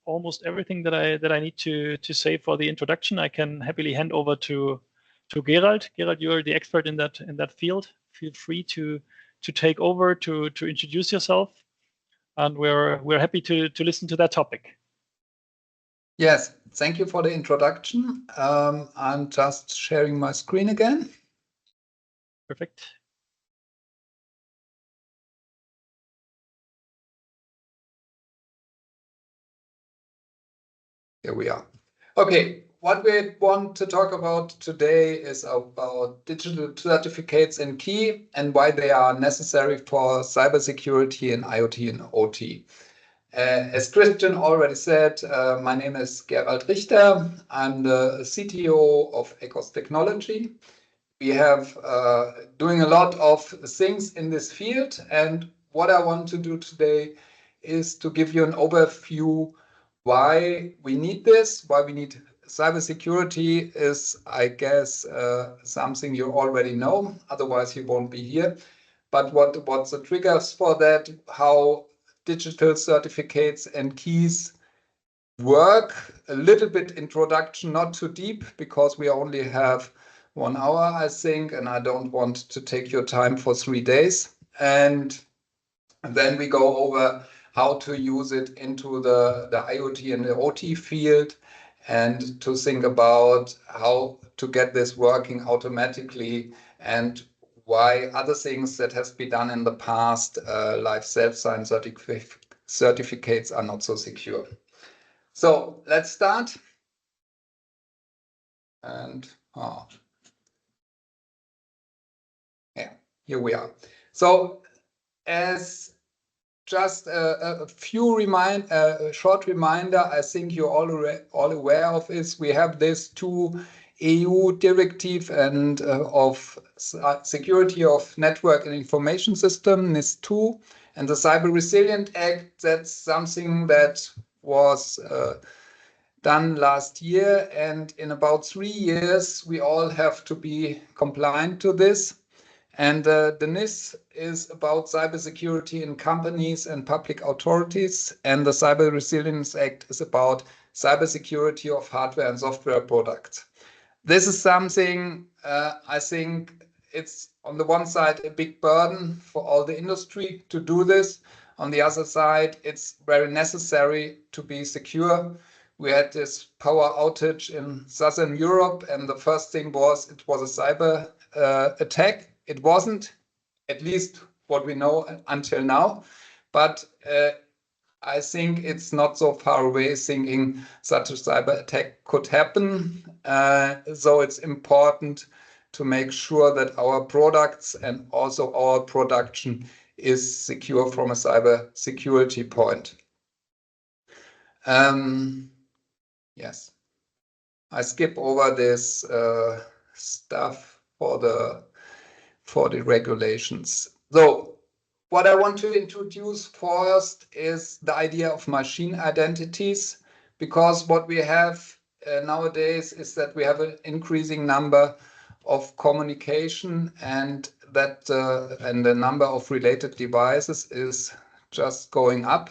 almost everything that I need to say for the introduction. I can happily hand over to Gerlad. Gerlad, you are the expert in that field. Feel free to take over to introduce yourself, and we're happy to listen to that topic. Yes, thank you for the introduction. I'm just sharing my screen again. Perfect. Here we are. Okay, what we want to talk about today is about digital certificates and key and why they are necessary for cybersecurity and IoT and OT. As Christian already said, my name is Gerlad Richter. I'm the CTO of Ecos Technology. We have doing a lot of things in this field, and what I want to do today is to give you an overview why we need this, why we need cybersecurity is, I guess, something you already know, otherwise you won't be here. But what's the triggers for that, how digital certificates and keys work, a little bit introduction, not too deep, because we only have 1 hour, I think, and I don't want to take your time for 3 days. And then we go over how to use it into the IoT and the OT field, and to think about how to get this working automatically, and why other things that has been done in the past, like self-signed certificates, are not so secure. So let's start. And yeah, here we are. So as just a short reminder, I think you're all aware of this. We have this 2 EU directive and of security of network and information system, NIS2, and the Cyber Resilient Act. That's something that was done last year, and in about 3 years we all have to be compliant to this. And the NIS is about cybersecurity in companies and public authorities, and the Cyber Resilience Act is about cybersecurity of hardware and software products. This is something I think it's on the one side a big burden for all the industry to do this. On the other side, it's very necessary to be secure. We had this power outage in Southern Europe, and the first thing was it was a cyber attack. It wasn't, at least what we know until now, but I think it's not so far away thinking such a cyber attack could happen. So it's important to make sure that our products and also our production is secure from a cyber security point. Yes, I skip over this stuff for the regulations. So what I want to introduce first is the idea of machine identities, because what we have nowadays is that we have an increasing number of communication, and that and the number of related devices is just going up,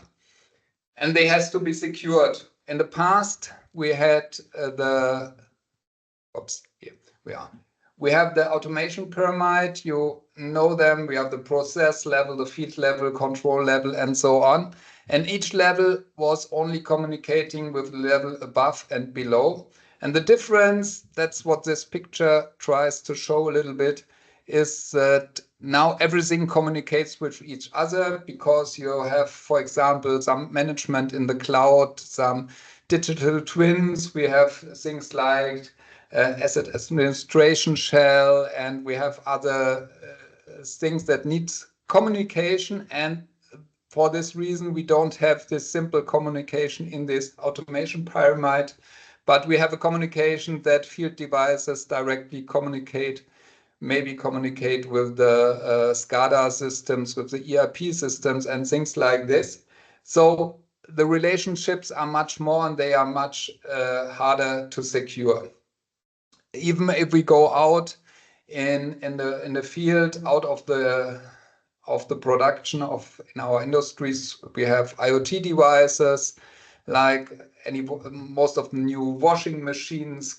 and they has to be secured. In the past, we had here we are. We have the automation pyramid, you know them. We have the process level, the field level, control level, and so on. And each level was only communicating with the level above and below. And the difference, that's what this picture tries to show a little bit, is that now everything communicates with each other, because you have, for example, some management in the cloud, some digital twins. We have things like asset administration shell, and we have other things that need communication, and for this reason we don't have this simple communication in this automation pyramid, but we have a communication that field devices directly communicate, maybe communicate with the SCADA systems, with the ERP systems and things like this. So the relationships are much more, and they are much harder to secure. Even if we go out in the field, out of the production in our industries, we have IoT devices, like most of the new washing machines,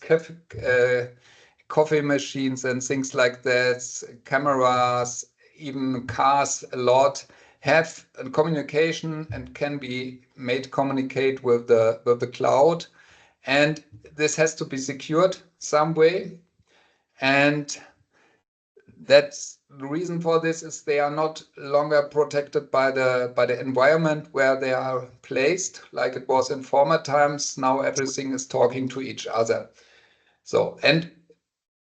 coffee machines and things like that, cameras, even cars a lot, have a communication and can be made communicate with the cloud. And this has to be secured some way. And that's the reason for this is they are not longer protected by the environment where they are placed, like it was in former times. Now everything is talking to each other. So, and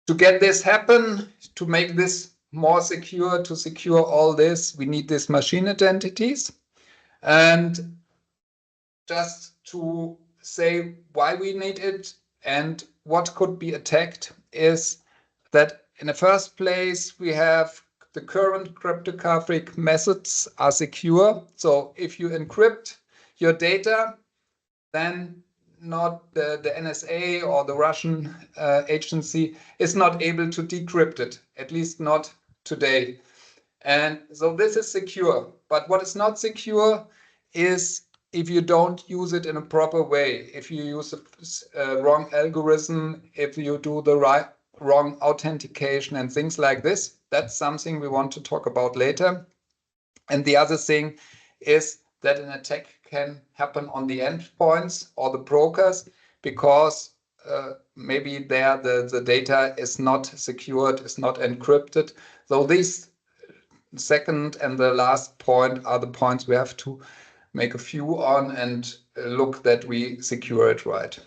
to get this happen, to make this more secure, to secure all this, we need these machine identities. And just to say why we need it and what could be attacked is that in the first place, we have the current cryptographic methods are secure. So if you encrypt your data, then not the NSA or the Russian agency is not able to decrypt it, at least not today. And so this is secure. But what is not secure is if you don't use it in a proper way, if you use a wrong algorithm, if you do the wrong authentication and things like this. That's something we want to talk about later. And the other thing is that an attack can happen on the endpoints or the brokers because maybe there the data is not secured, is not encrypted. So these second and the last point are the points we have to make a view on and look that we secure it right.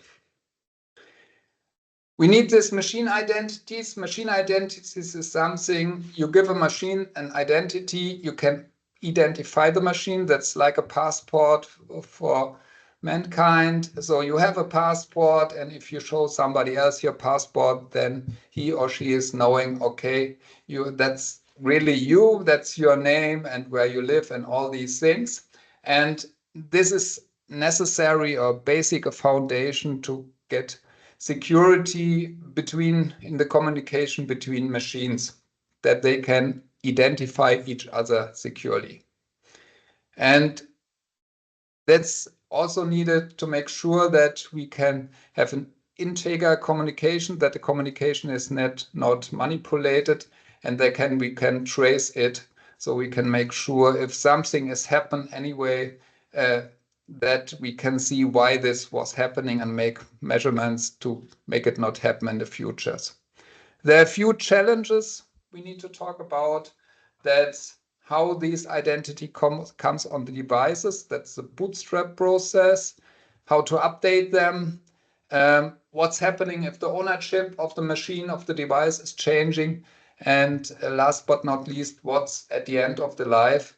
We need this machine identities. Machine identities is something you give a machine an identity, you can identify the machine. That's like a passport for mankind. So you have a passport, and if you show somebody else your passport, then he or she is knowing, okay, that's really you, that's your name and where you live and all these things. And this is necessary or basic a foundation to get security in the communication between machines, that they can identify each other securely. And that's also needed to make sure that we can have an integer communication, that the communication is not manipulated, and we can trace it, so we can make sure if something has happened anyway, that we can see why this was happening and make measurements to make it not happen in the future. There are a few challenges we need to talk about. That's how this identity comes on the devices. That's the bootstrap process, how to update them, what's happening if the ownership of the machine, of the device is changing, and last but not least, what's at the end of the life,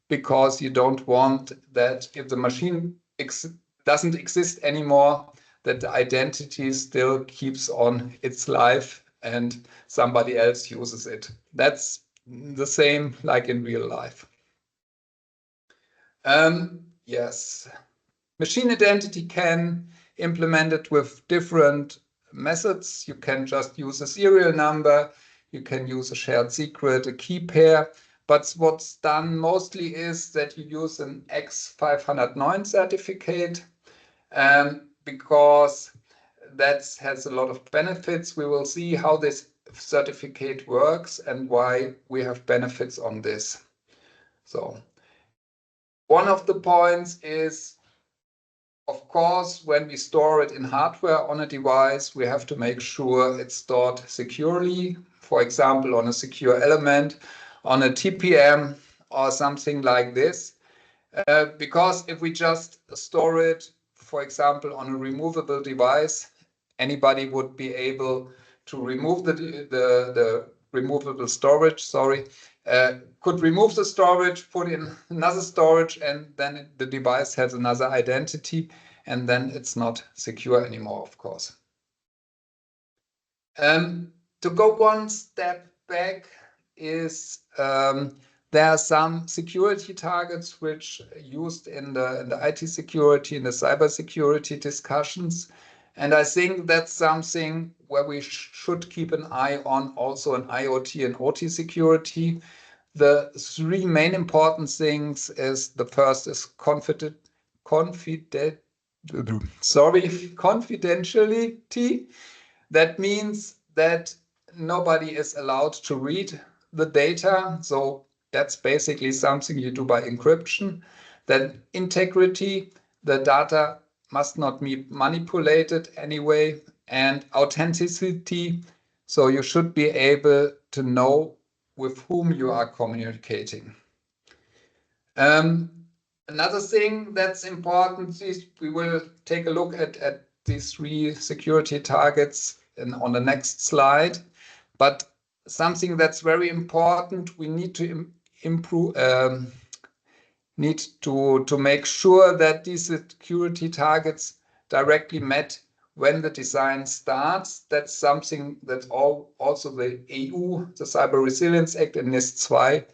because you don't want that if the machine doesn't exist anymore, that the identity still keeps on its life and somebody else uses it. That's the same like in real life. Yes, machine identity can implement it with different methods. You can just use a serial number, you can use a shared secret, a key pair. But what's done mostly is that you use an X509 certificate because that has a lot of benefits. We will see how this certificate works and why we have benefits on this. So one of the points is, of course, when we store it in hardware on a device, we have to make sure it's stored securely. For example, on a secure element, on a TPM or something like this. Because if we just store it, for example, on a removable device, anybody would be able to remove the removable storage, could remove the storage, put in another storage, and then the device has another identity, and then it's not secure anymore, of course. To go one step back is there are some security targets which are used in the IT security, in the cybersecurity discussions. And I think that's something where we should keep an eye on also in IoT and OT security. The three main important things is the first is confidentiality. confidentiality. That means that nobody is allowed to read the data. So that's basically something you do by encryption. Then integrity, the data must not be manipulated anyway. And authenticity, so you should be able to know with whom you are communicating. Another thing that's important is we will take a look at these 3 security targets on the next slide. But something that's very important, we need to improve, need to make sure that these security targets directly met when the design starts. That's something that also the EU, the Cyber Resilience Act and NIS2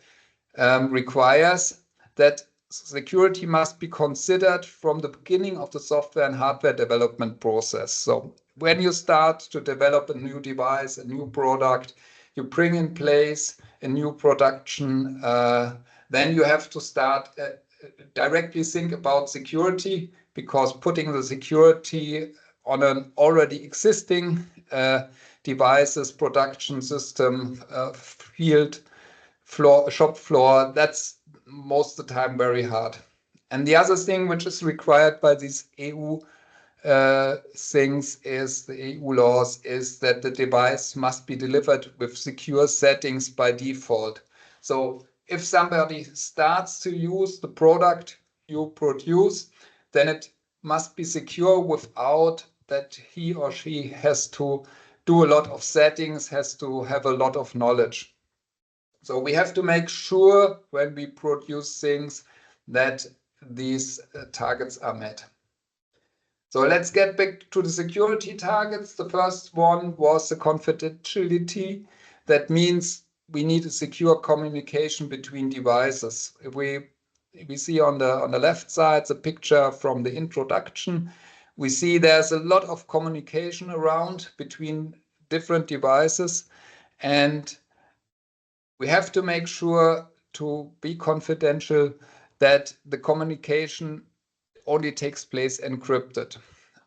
requires, that security must be considered from the beginning of the software and hardware development process. So when you start to develop a new device, a new product, you bring in place a new production, then you have to start directly think about security, because putting the security on an already existing devices, production system, field, floor, shop floor, that's most of the time very hard. And the other thing which is required by these EU things is the EU laws is that the device must be delivered with secure settings by default. So if somebody starts to use the product you produce, then it must be secure without that he or she has to do a lot of settings, has to have a lot of knowledge. So we have to make sure when we produce things that these targets are met. So let's get back to the security targets. The first one was the confidentiality. That means we need a secure communication between devices. If we see on the left side the picture from the introduction, we see there's a lot of communication around between different devices, and we have to make sure to be confidential that the communication only takes place encrypted.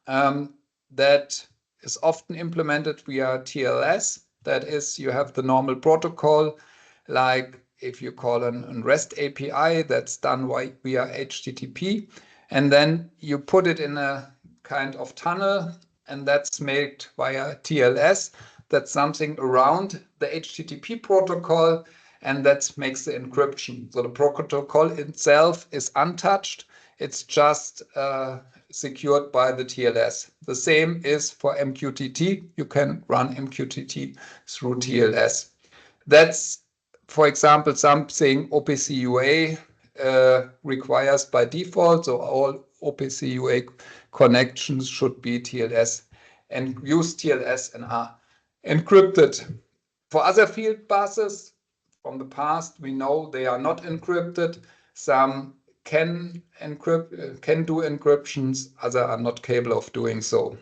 That is often implemented via TLS. That is, you have the normal protocol, like if you call an REST API, that's done via HTTP, and then you put it in a kind of tunnel, and that's made via TLS. That's something around the HTTP protocol, and that makes the encryption. So the protocol itself is untouched. It's just secured by the TLS. The same is for MQTT. You can run MQTT through TLS. That's, for example, something OPC-UA requires by default. So all OPC-UA connections should be TLS and use TLS and are encrypted. For other field buses from the past, we know they are not encrypted. Some can do encryptions, others are not capable of doing so.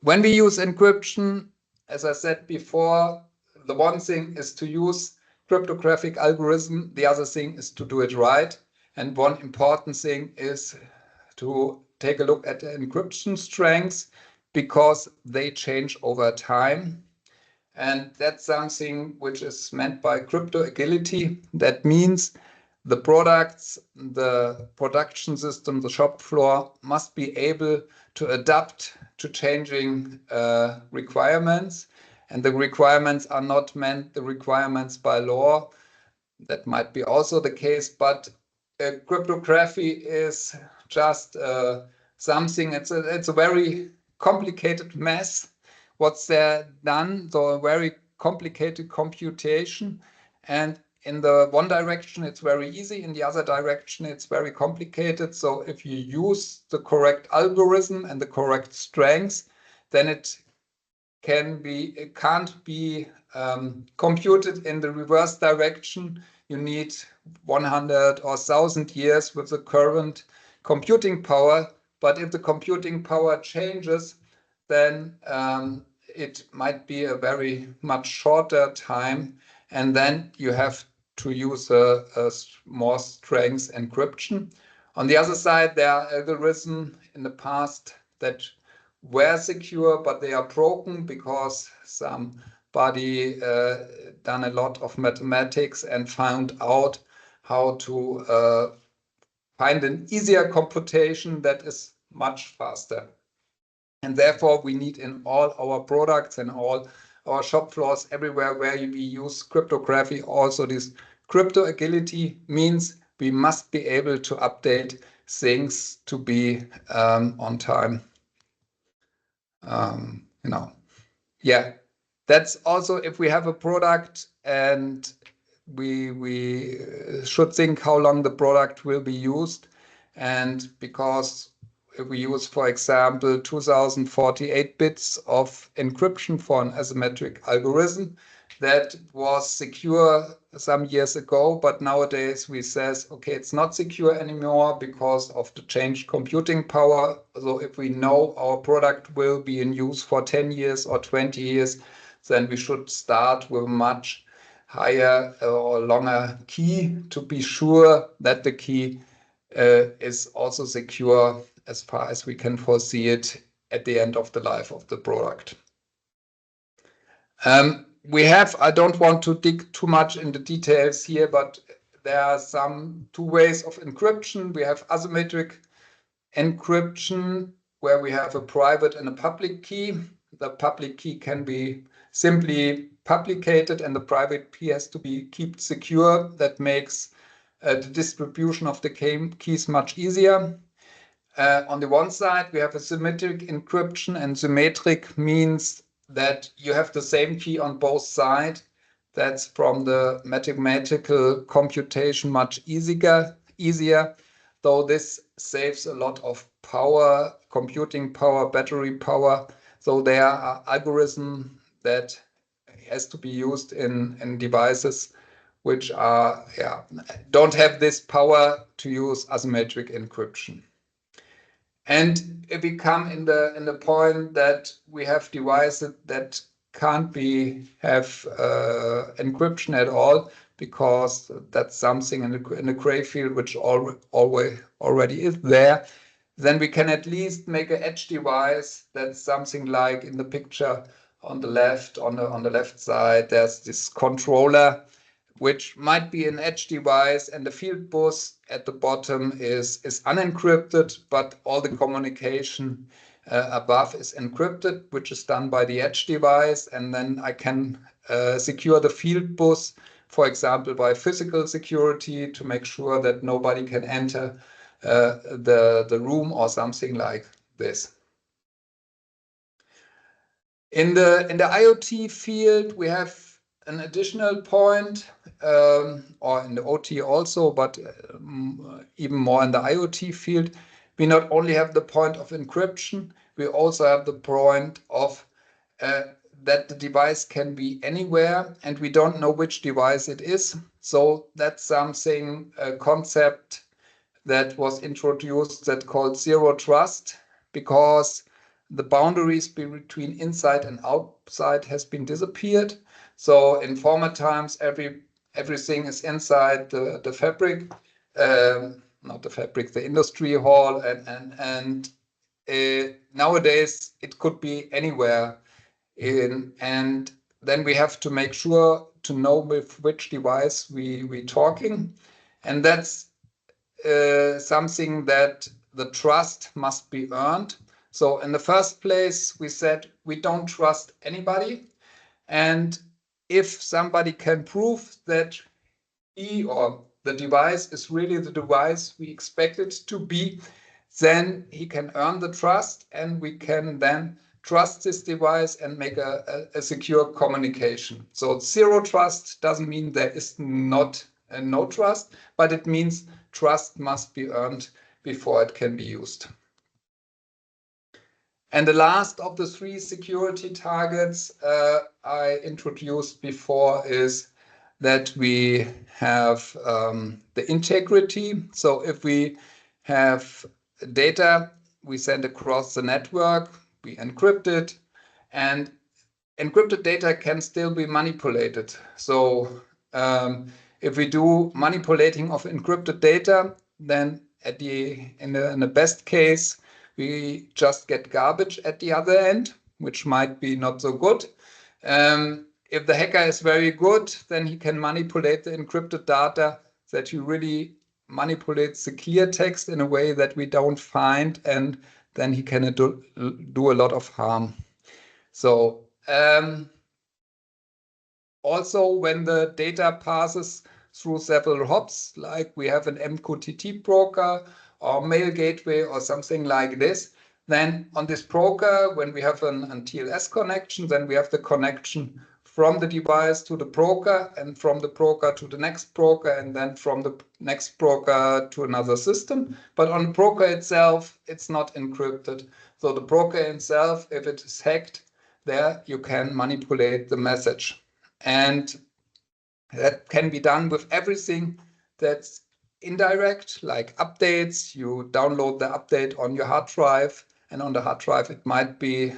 When we use encryption, as I said before, the one thing is to use cryptographic algorithm, the other thing is to do it right. And one important thing is to take a look at the encryption strengths, because they change over time. And that's something which is meant by crypto agility. That means the products, the production system, the shop floor must be able to adapt to changing requirements. And the requirements are not meant the requirements by law. That might be also the case, but cryptography is just something, it's a very complicated mess. What's there done? So a very complicated computation, and in the one direction it's very easy, in the other direction it's very complicated. So if you use the correct algorithm and the correct strengths, then it can't be computed in the reverse direction. You need 100 or 1,000 years with the current computing power. But if the computing power changes, then it might be a very much shorter time, and then you have to use a more strength encryption. On the other side, there are algorithms in the past that were secure, but they are broken because somebody done a lot of mathematics and found out how to find an easier computation that is much faster. And therefore, we need in all our products and all our shop floors, everywhere where we use cryptography, also this crypto agility means we must be able to update things to be on time. Yeah, that's also if we have a product and we should think how long the product will be used. And because if we use, for example, 2048 bits of encryption for an asymmetric algorithm, that was secure some years ago, but nowadays we says, okay, it's not secure anymore because of the changed computing power. So if we know our product will be in use for 10 years or 20 years, then we should start with much higher or longer key to be sure that the key is also secure as far as we can foresee it at the end of the life of the product. I don't want to dig too much into details here, but there are two ways of encryption. We have asymmetric encryption, where we have a private and a public key. The public key can be simply publicated and the private key has to be kept secure. That makes the distribution of the keys much easier. On the one side, we have a symmetric encryption, and symmetric means that you have the same key on both sides. That's from the mathematical computation much easier, though this saves a lot of power, computing power, battery power. So there are algorithms that has to be used in devices which are don't have this power to use asymmetric encryption. And if we come in the point that we have devices that can't have encryption at all, because that's something in the gray field which already is there, then we can at least make an edge device that's something like in the picture on the left, on the left side, there's this controller, which might be an edge device, and the field bus at the bottom is unencrypted, but all the communication above is encrypted, which is done by the edge device. And then I can secure the field bus, for example, by physical security to make sure that nobody can enter the room or something like this. In the IoT field, we have an additional point, or in the OT also, but even more in the IoT field. We not only have the point of encryption, we also have the point of that the device can be anywhere, and we don't know which device it is. So that's something, a concept that was introduced that called zero trust, because the boundaries between inside and outside has been disappeared. So in former times, everything is inside the fabric, not the fabric, the industry hall, and nowadays it could be anywhere. And then we have to make sure to know with which device we talking, and that's something that the trust must be earned. So in the first place, we said we don't trust anybody. And if somebody can prove that he or the device is really the device we expect it to be, then he can earn the trust, and we can then trust this device and make a secure communication. So zero trust doesn't mean there is not no trust, but it means trust must be earned before it can be used. And the last of the three security targets I introduced before is that we have the integrity. So if we have data we send across the network, we encrypt it, and encrypted data can still be manipulated. So if we do manipulating of encrypted data, then in the best case, we just get garbage at the other end, which might be not so good. If the hacker is very good, then he can manipulate the encrypted data, that he really manipulates the clear text in a way that we don't find, and then he can do a lot of harm. So also when the data passes through several hops, like we have an MQTT broker or mail gateway or something like this, then on this broker, when we have an TLS connection, then we have the connection from the device to the broker, and from the broker to the next broker, and then from the next broker to another system. But on the broker itself, it's not encrypted. So the broker itself, if it is hacked, there you can manipulate the message. And that can be done with everything that's indirect, like updates. You download the update on your hard drive, and on the hard drive it might be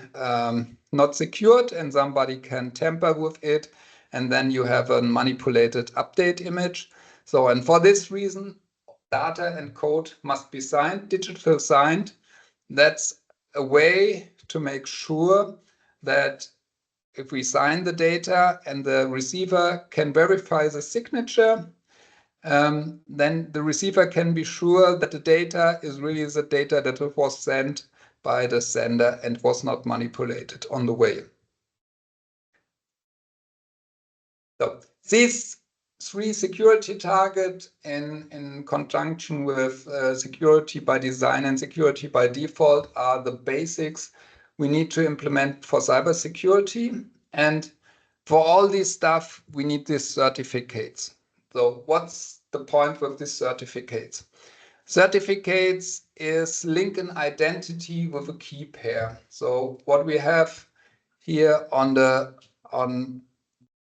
not secured, and somebody can tamper with it, and then you have a manipulated update image. So, and for this reason, data and code must be signed, digital signed. That's a way to make sure that if we sign the data and the receiver can verify the signature, then the receiver can be sure that the data is really the data that was sent by the sender and was not manipulated on the way. So these three security targets in conjunction with security by design and security by default are the basics we need to implement for cybersecurity. And for all this stuff, we need these certificates. So what's the point with these certificates? Certificates is link an identity with a key pair. So what we have here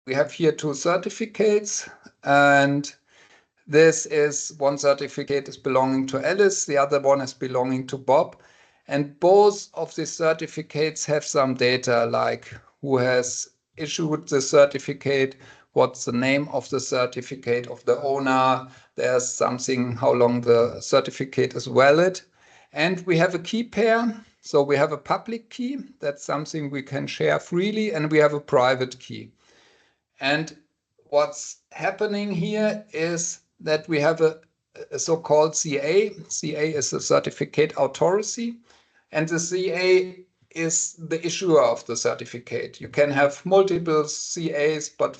we have here two certificates, and this is one certificate is belonging to Alice, the other one is belonging to Bob. And both of these certificates have some data, like who has issued the certificate, what's the name of the certificate of the owner, there's something, how long the certificate is valid. And we have a key pair. So we have a public key, that's something we can share freely, and we have a private key. And what's happening here is that we have a so-called CA. CA is a certificate authority, and the CA is the issuer of the certificate. You can have multiple CAs, but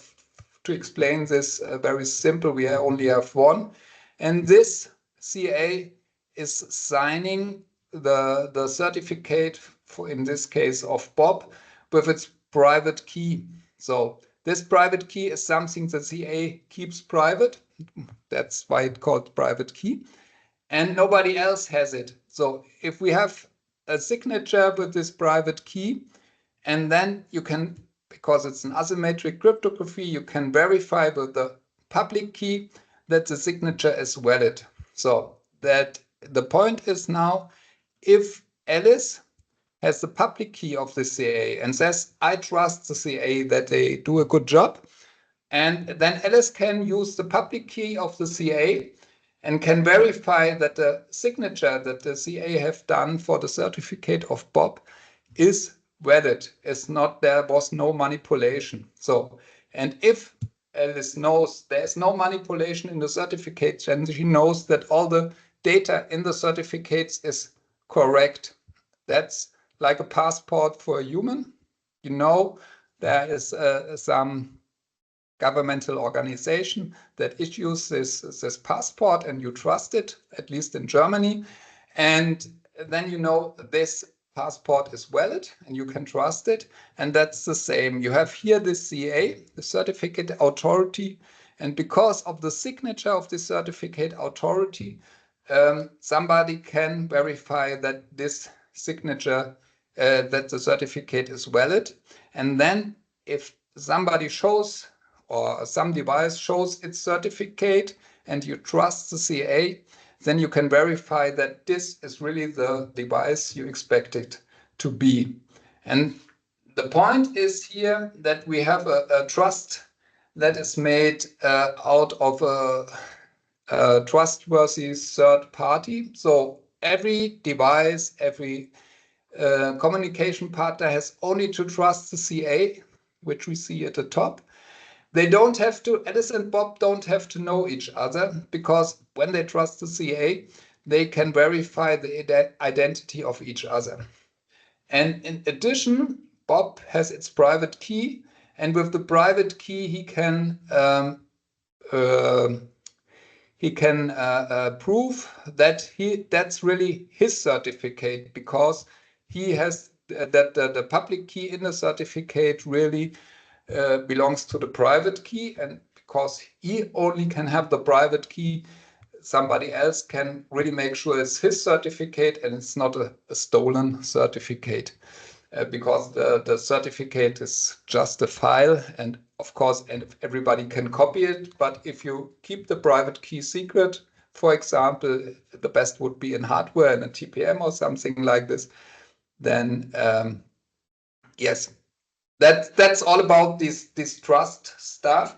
to explain this very simple, we only have one. And this CA is signing the certificate, for, in this case of Bob, with its private key. So this private key is something the CA keeps private. That's why it's called private key. And nobody else has it. So if we have a signature with this private key, and then you can, because it's an asymmetric cryptography, you can verify with the public key that the signature is valid. So that the point is now, if Alice has the public key of the CA and says, I trust the CA that they do a good job, and then Alice can use the public key of the CA and can verify that the signature that the CA have done for the certificate of Bob is valid. It's not, there was no manipulation. So, and if Alice knows there's no manipulation in the certificate, then she knows that all the data in the certificates is correct. That's like a passport for a human. You know, there is some governmental organization that issues this passport, and you trust it, at least in Germany. And then you know this passport is valid and you can trust it. And that's the same. You have here the CA, the certificate authority. And because of the signature of the certificate authority, somebody can verify that this signature, that the certificate is valid. And then if somebody shows, or some device shows its certificate and you trust the CA, then you can verify that this is really the device you expect it to be. And the point is here that we have a trust that is made out of trustworthy third party. So every device, every communication partner has only to trust the CA, which we see at the top. They don't have to, Alice and Bob don't have to know each other, because when they trust the CA, they can verify the identity of each other. And in addition, Bob has its private key, and with the private key, he can prove that that's really his certificate, because he has that the public key in the certificate really belongs to the private key, and because he only can have the private key, somebody else can really make sure it's his certificate and it's not a stolen certificate, because the certificate is just a file, and of course, and everybody can copy it. But if you keep the private key secret, for example, the best would be in hardware and a TPM or something like this, then yes, that's all about this trust stuff.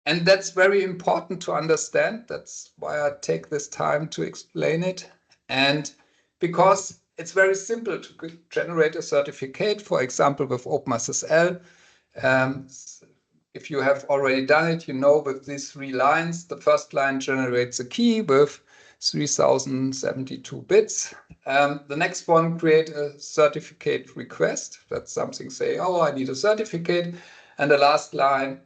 And that's very important to understand. That's why I take this time to explain it. And because it's very simple to generate a certificate, for example, with OpenSSL. If you have already done it, you know with these 3 lines, the first line generates a key with 3072 bits. The next one, create a certificate request. That's something say, oh, I need a certificate. And the last line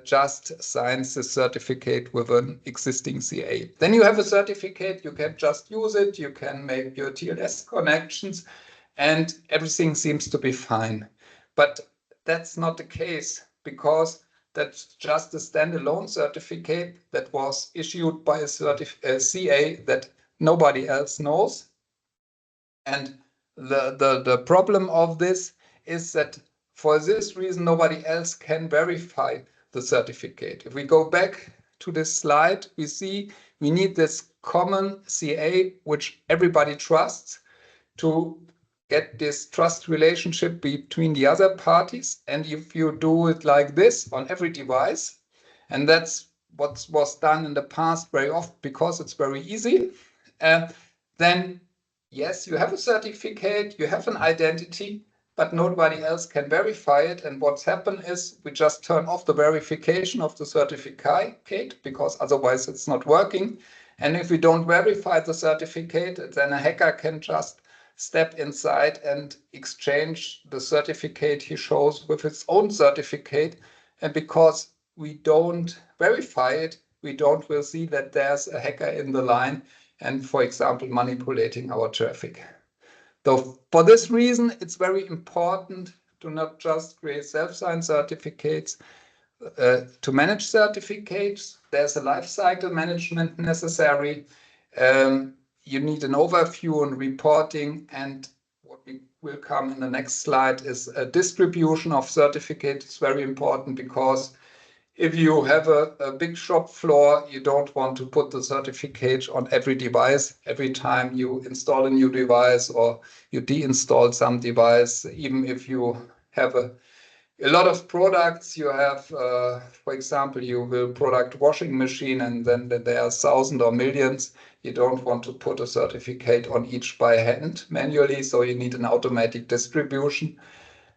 just signs the certificate with an existing CA. Then you have a certificate, you can just use it, you can make your TLS connections, and everything seems to be fine. But that's not the case, because that's just a standalone certificate that was issued by a CA that nobody else knows. And the problem of this is that for this reason, nobody else can verify the certificate. If we go back to this slide, we see we need this common CA, which everybody trusts, to get this trust relationship between the other parties. And if you do it like this on every device, and that's what was done in the past very often because it's very easy, then yes, you have a certificate, you have an identity, but nobody else can verify it. And what's happened is we just turn off the verification of the certificate, because otherwise it's not working. And if we don't verify the certificate, then a hacker can just step inside and exchange the certificate he shows with its own certificate. And because we don't verify it, we will see that there's a hacker in the line and, for example, manipulating our traffic. So for this reason, it's very important to not just create self-signed certificates. To manage certificates, there's a lifecycle management necessary. You need an overview and reporting, and what will come in the next slide is a distribution of certificates. It's very important, because if you have a big shop floor, you don't want to put the certificate on every device every time you install a new device or you deinstall some device. Even if you have a lot of products, you have, for example, you will product washing machine, and then there are thousands or millions. You don't want to put a certificate on each by hand manually, so you need an automatic distribution.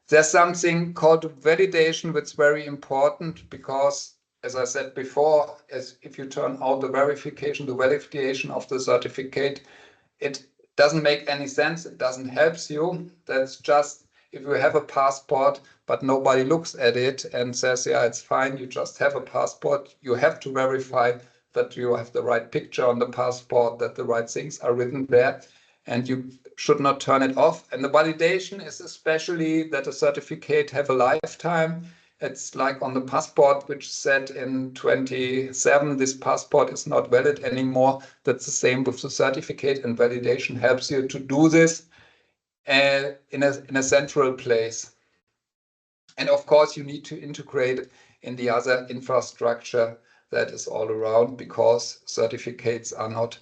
There's something called validation, which is very important, because, as I said before, if you turn out the validation of the certificate, it doesn't make any sense. It doesn't help you. That's just if you have a passport, but nobody looks at it and says, yeah, it's fine, you just have a passport. You have to verify that you have the right picture on the passport, that the right things are written there, and you should not turn it off. And the validation is especially that a certificate have a lifetime. It's like on the passport, which said in 27, this passport is not valid anymore. That's the same with the certificate, and validation helps you to do this in a central place. And of course, you need to integrate in the other infrastructure that is all around, because certificates are not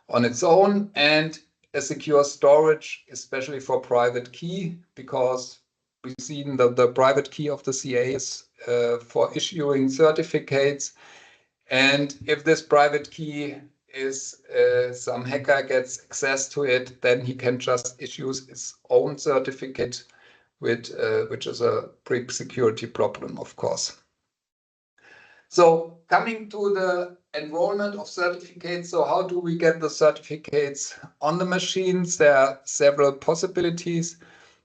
on its own. And a secure storage, especially for private key, because we've seen that the private key of the CA is for issuing certificates. And if this private key is some hacker gets access to it, then he can just issue his own certificate, which is a big security problem, of course. So coming to the enrollment of certificates, so how do we get the certificates on the machines? There are several possibilities.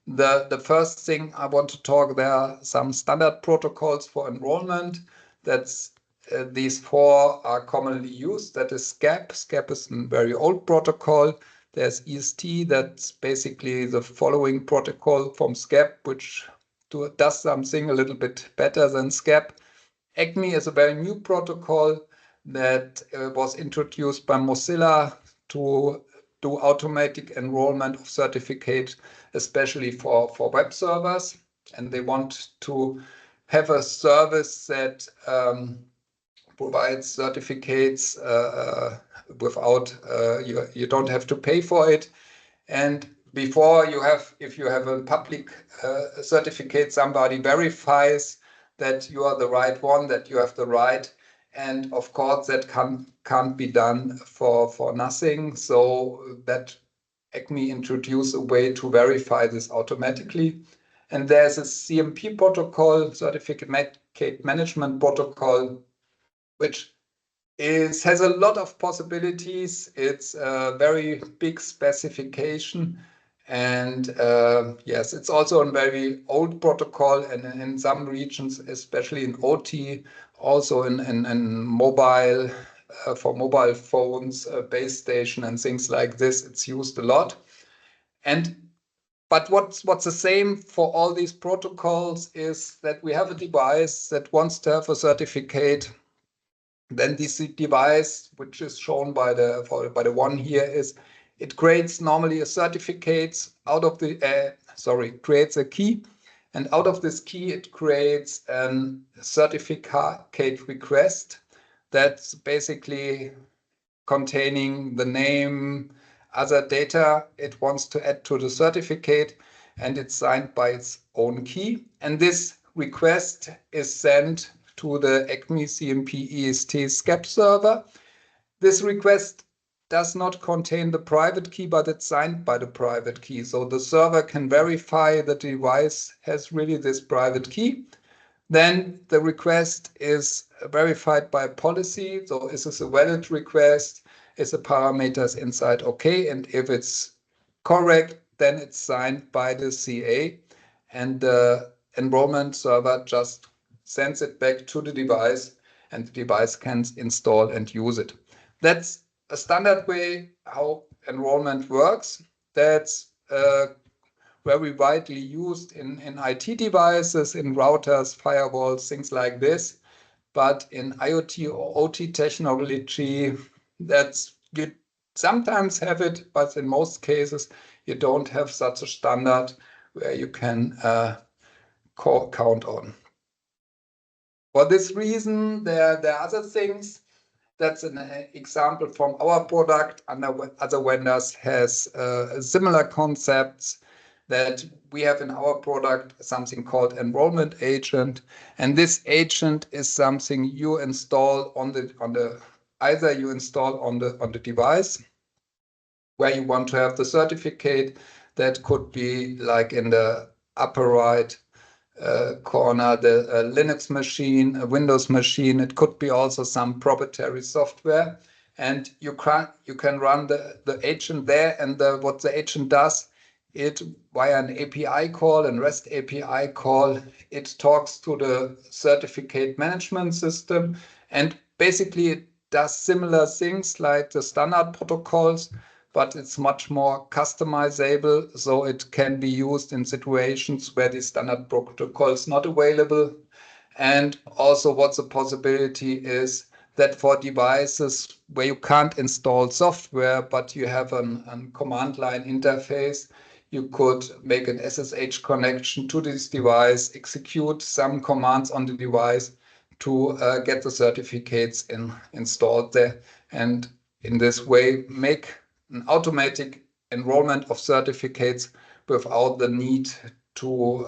The first thing I want to talk, there are some standard protocols for enrollment. That's these four are commonly used. That is SCAP. SCAP is a very old protocol. There's EST, that's basically the following protocol from SCAP, which does something a little bit better than SCAP. ACME is a very new protocol that was introduced by Mozilla to do automatic enrollment of certificate, especially for web servers. And they want to have a service that provides certificates without, you don't have to pay for it. And before you have, if you have a public certificate, somebody verifies that you are the right one, that you have the right. And of course, that can't be done for nothing. So that ACME introduced a way to verify this automatically. And there's a CMP protocol, Certificate Management Protocol, which has a lot of possibilities. It's a very big specification. And yes, it's also a very old protocol, and in some regions, especially in OT, also in mobile, for mobile phones, base station and things like this, it's used a lot. But what's the same for all these protocols is that we have a device that wants to have a certificate. Then this device, which is shown by the one here, is it creates normally a certificate out of the creates a key, and out of this key it creates a certificate request that's basically containing the name, other data it wants to add to the certificate, and it's signed by its own key. And this request is sent to the ACME CMP EST SCAP server. This request does not contain the private key, but it's signed by the private key. So the server can verify that the device has really this private key. Then the request is verified by policy. So is this a valid request? Is the parameters inside okay? And if it's correct, then it's signed by the CA, and the enrollment server just sends it back to the device, and the device can install and use it. That's a standard way how enrollment works. That's very widely used in IT devices, in routers, firewalls, things like this. But in IoT or OT technology, you sometimes have it, but in most cases, you don't have such a standard where you can count on. For this reason, there are other things. That's an example from our product. Other vendors has similar concepts that we have in our product, something called Enrollment Agent. And this agent is something you install either you install on the device where you want to have the certificate. That could be like in the upper right corner, the Linux machine, a Windows machine. It could be also some proprietary software, and you can run the agent there. And what the agent does, it via an API call, and REST API call, it talks to the certificate management system, and basically it does similar things like the standard protocols, but it's much more customizable, so it can be used in situations where the standard protocol is not available. And also what's a possibility is that for devices where you can't install software, but you have a command line interface, you could make an SSH connection to this device, execute some commands on the device to get the certificates installed there, and in this way make an automatic enrollment of certificates without the need to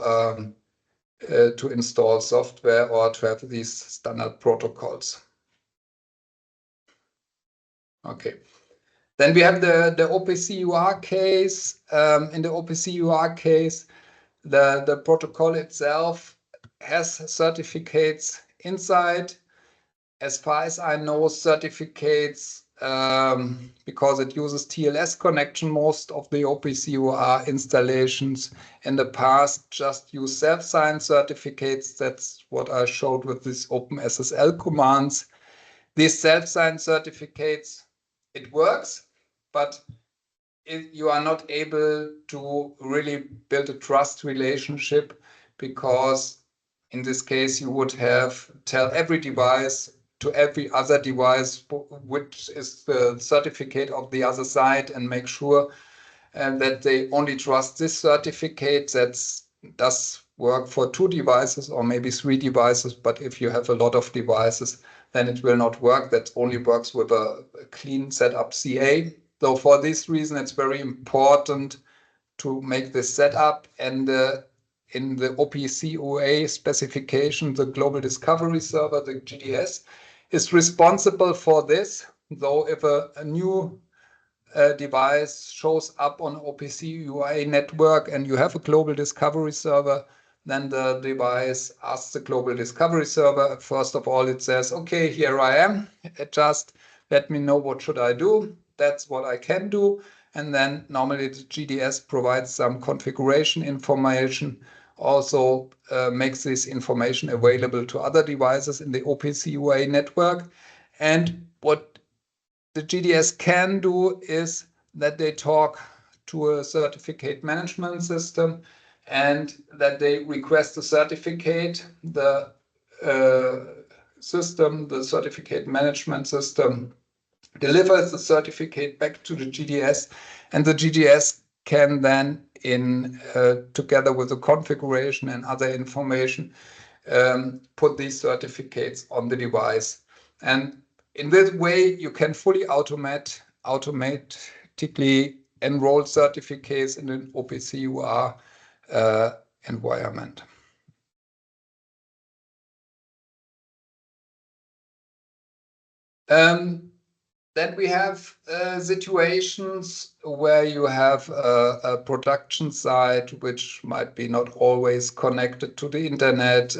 install software or to have these standard protocols. Okay. Then we have the OPC-UA case. In the OPC-UA case, the protocol itself has certificates inside. As far as I know, certificates, because it uses TLS connection, most of the OPC-UA installations in the past just use self-signed certificates. That's what I showed with these OpenSSL commands. These self-signed certificates, it works, but you are not able to really build a trust relationship, because in this case you would have tell every device to every other device which is the certificate of the other side, and make sure that they only trust this certificate. That does work for 2 devices or maybe 3 devices, but if you have a lot of devices, then it will not work. That only works with a clean setup CA. So for this reason, it's very important to make this setup. And in the OPC-UA specification, the Global Discovery Server, the GDS, is responsible for this. Though if a new device shows up on OPC-UA network and you have a Global Discovery Server, then the device asks the Global Discovery Server. First of all, it says, okay, here I am. Just let me know what should I do. That's what I can do. And then normally the GDS provides some configuration information, also makes this information available to other devices in the OPC-UA network. And what the GDS can do is that they talk to a certificate management system, and that they request a certificate. The system, the certificate management system, delivers the certificate back to the GDS, and the GDS can then, together with the configuration and other information, put these certificates on the device. And in this way, you can fully automatically enroll certificates in an OPC-UA environment. Then we have situations where you have a production site which might be not always connected to the internet.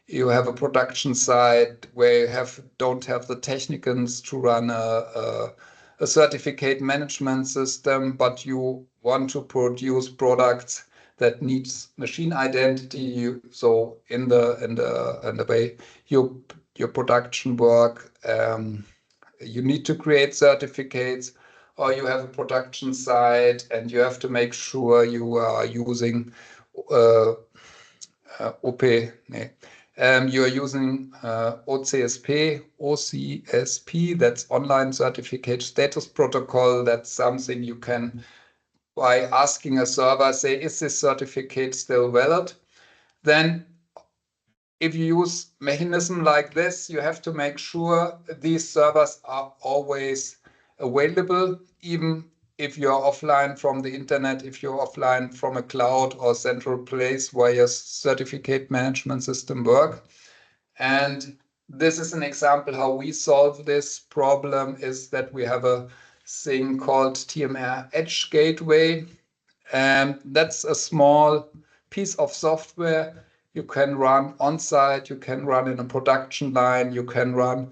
You have a production site where you don't have the technicians to run a certificate management system, but you want to produce products that needs machine identity. So in the way your production work, you need to create certificates, or you have a production site and you have to make sure you are using you are using OCSP, that's Online Certificate Status Protocol. That's something you can, by asking a server, say, is this certificate still valid? Then if you use mechanism like this, you have to make sure these servers are always available, even if you're offline from the internet, if you're offline from a cloud or central place where your certificate management system work. And this is an example how we solve this problem, is that we have a thing called TMA Edge Gateway. And that's a small piece of software you can run on site, you can run in a production line, you can run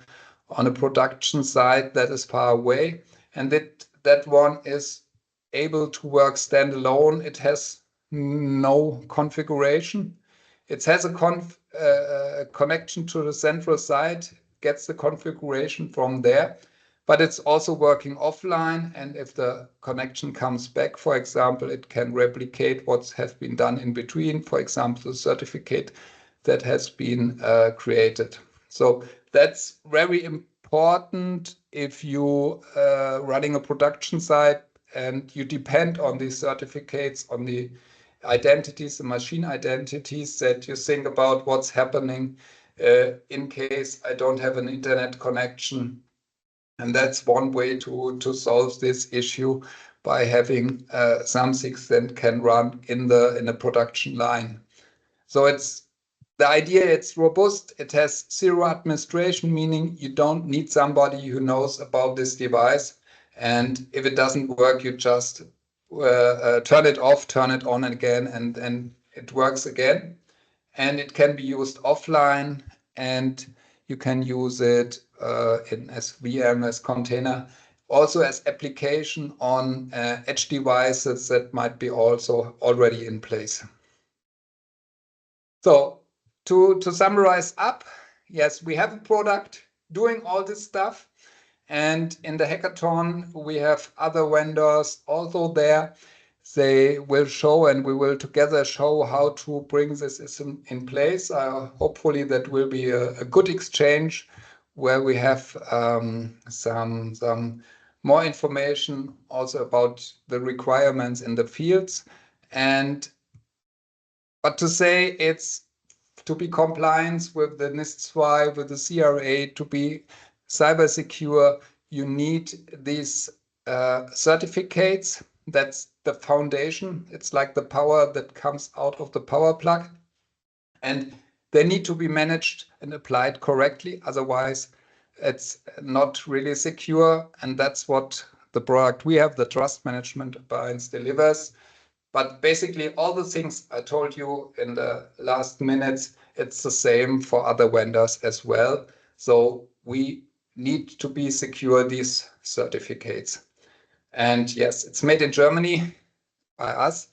on a production site that is far away. And that one is able to work standalone. It has no configuration. It has a connection to the central site, gets the configuration from there, but it's also working offline. And if the connection comes back, for example, it can replicate what has been done in between, for example, the certificate that has been created. So that's very important if you running a production site and you depend on these certificates, on the identities, the machine identities, that you think about what's happening in case I don't have an internet connection. And that's one way to solve this issue, by having something that can run in the production line. So The idea, it's robust, it has zero administration, meaning you don't need somebody who knows about this device. And if it doesn't work, you just turn it off, turn it on again, and it works again. And it can be used offline, and you can use it as VM, as container, also as application on edge devices that might be also already in place. So to summarize up, yes, we have a product doing all this stuff. And in the hackathon, we have other vendors also there. They will show, and we will together show how to bring this in place. Hopefully that will be a good exchange where we have some more information also about the requirements in the fields. But to say it's to be compliant with the NIST-2, with the CRA, to be cyber secure, you need these certificates. That's the foundation. It's like the power that comes out of the power plug. And they need to be managed and applied correctly. Otherwise, it's not really secure. And that's what the product we have, the trust management appliance, delivers. But basically, all the things I told you in the last minutes, it's the same for other vendors as well. So we need to be secure these certificates. And yes, it's made in Germany by us.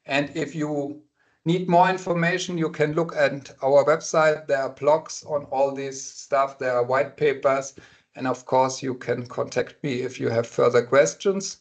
And if you need more information, you can look at our website. There are blogs on all this stuff. There are white papers. And of course, you can contact me if you have further questions.